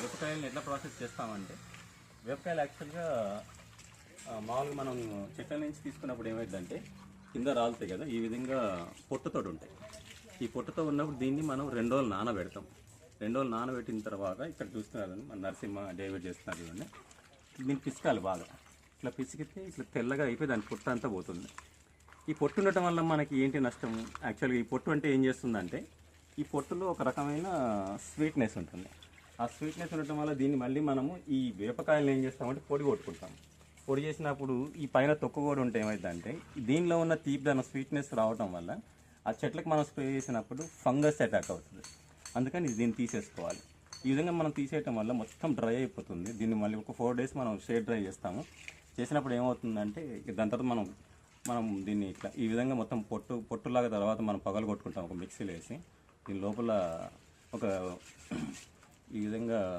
వేపకాయలను ఎట్లా ప్రాసెస్ చేస్తామంటే, వేపకాయలు యాక్చువల్గా మామూలుగా మనం చెట్ల నుంచి తీసుకున్నప్పుడు ఏమైందంటే కింద రాలుతాయి కదా, ఈ విధంగా పొట్టుతోటి ఉంటాయి. ఈ పొట్టుతో ఉన్నప్పుడు దీన్ని మనం 2 రోజులు నానబెడతాం. 2 రోజులు నానబెట్టిన తర్వాత ఇక్కడ చూస్తున్నారు మన నరసింహ డేవిడ్ చేస్తున్నారు చూడండి, దీన్ని పిసకాలి బాగా. ఇట్లా పిసికితే ఇట్లా తెల్లగా అయిపోయి దాని పొట్టు అంతా పోతుంది. ఈ పొట్టు ఉండటం వల్ల మనకి ఏంటి నష్టం? యాక్చువల్గా ఈ పొట్టు అంటే ఏం చేస్తుందంటే, ఈ పొట్టులో ఒక రకమైన స్వీట్నెస్ ఉంటుంది. ఆ స్వీట్నెస్ ఉండటం వల్ల దీన్ని మళ్ళీ మనము ఈ వేపకాయలను ఏం చేస్తామంటే పొడి కొట్టుకుంటాం. పొడి చేసినప్పుడు ఈ పైన తొక్కు కూడా ఉంటే ఏమైందంటే, దీనిలో ఉన్న తీపిదన స్వీట్నెస్ రావటం వల్ల ఆ చెట్లకు మనం స్ప్రే చేసినప్పుడు ఫంగస్ అటాక్ అవుతుంది. అందుకని దీన్ని తీసేసుకోవాలి. ఈ విధంగా మనం తీసేయటం వల్ల మొత్తం డ్రై అయిపోతుంది. దీన్ని మళ్ళీ ఒక 4 days మనం షేడ్ డ్రై చేస్తాము. చేసినప్పుడు ఏమవుతుందంటే, దాని తర్వాత మనం దీన్ని ఇట్లా ఈ విధంగా మొత్తం పొట్టులాగా తర్వాత మనం పగలు కొట్టుకుంటాం ఒక మిక్సీలో వేసి. దీని లోపల ఒక ఈ విధంగా